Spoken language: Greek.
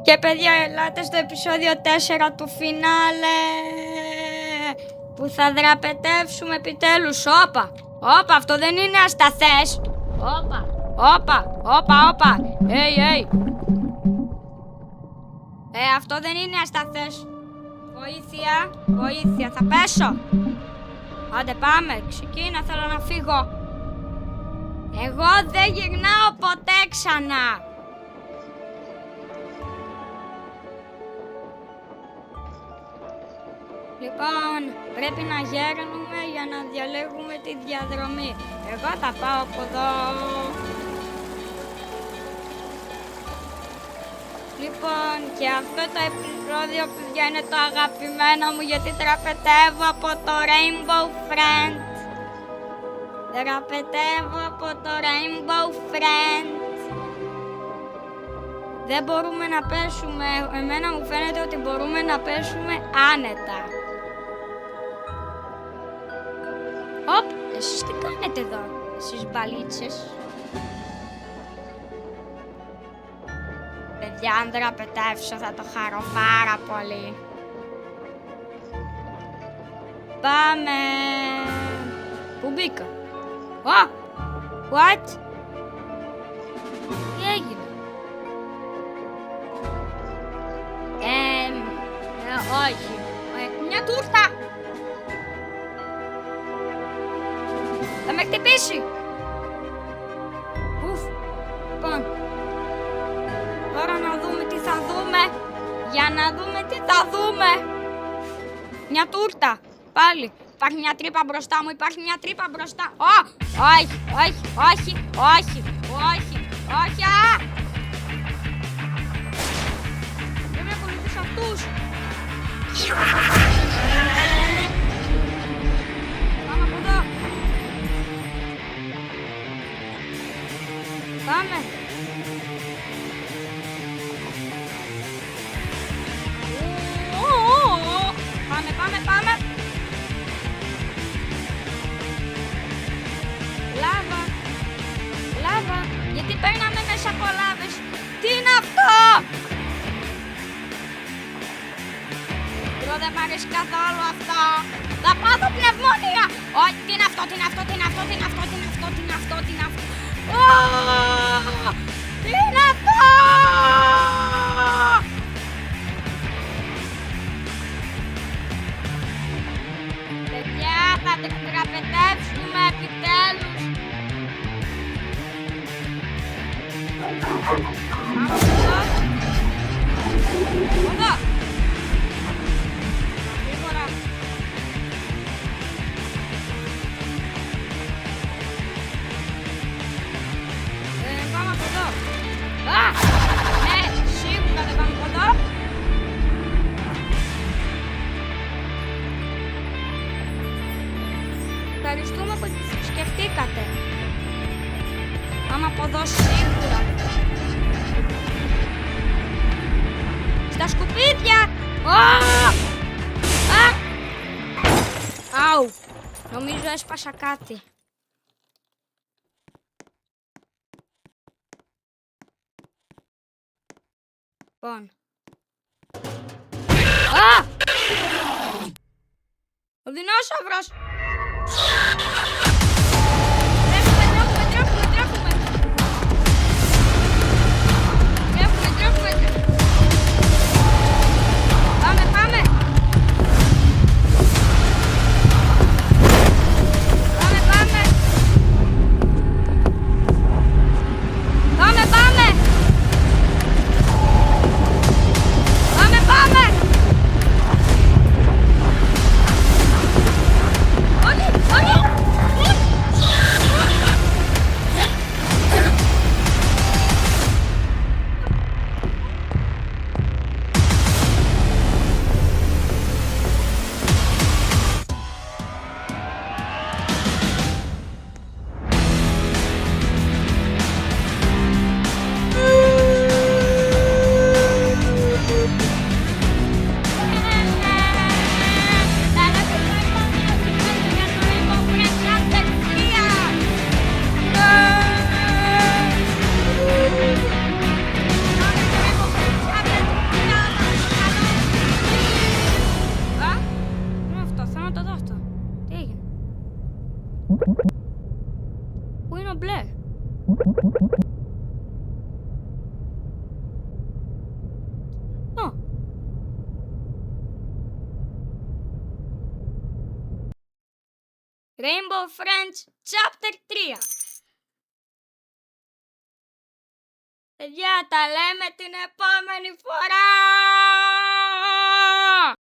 Και παιδιά, ελάτε στο επεισόδιο 4 του φινάλε, που θα δραπετεύσουμε επιτέλους. Όπα, αυτό δεν είναι ασταθές. Όπα. Hey. Αυτό δεν είναι ασταθές. Βοήθεια, θα πέσω. Άντε πάμε, ξεκίνα, θέλω να φύγω. Εγώ δεν γυρνάω ποτέ ξανά. Λοιπόν, πρέπει να γέρνουμε για να διαλέγουμε τη διαδρομή. Εγώ θα πάω από εδώ. Λοιπόν, και αυτό το επεισόδιο, παιδιά, είναι το αγαπημένο μου, γιατί τραπετεύω από το Rainbow Friend. Δεν μπορούμε να πέσουμε. Εμένα μου φαίνεται ότι μπορούμε να πέσουμε άνετα. Εσείς τι κάνετε εδώ, εσείς μπαλίτσες? Παιδιά, αν δραπετεύσω θα το χαρώ πάρα πολύ. Πάμε. Πού μπήκα? What? Τι έγινε? Όχι. Μια τούρτα. Θα με χτυπήσει. Λοιπόν, τώρα να δούμε τι θα δούμε. Για να δούμε τι θα δούμε. Μια τούρτα. Πάλι. Υπάρχει μια τρύπα μπροστά μου. Όχι. Πρέπει να ακολουθήσω αυτούς. Πάμε από εδώ. Πάμε. Πάμε. Λάβα. Γιατί παίρναμε μέσα από λάβες. Τι είναι αυτό? Δεν μ' αρέσει καθόλου αυτό. Θα πάθω πνευμόνια. Όχι, τι είναι αυτό? Τι είναι αυτό? Παιδιά, θα τραπετεύσουμε επιτέλους. Εδώ. Πάμε από εδώ. Ναι, σίγουρα δεν πάμε από εδώ. Ευχαριστούμε που σκεφτήκατε. Πάμε από εδώ σίγουρα. Στα σκουπίδια. Αου. Νομίζω έσπασα κάτι. Λοιπόν. Ο δεινόσαυρος! Τρέχουμε! Πάμε! Πάμε! Πού είναι ο μπλε? Ω. Rainbow Friends Chapter 3. Παιδιά, τα λέμε την επόμενη φορά!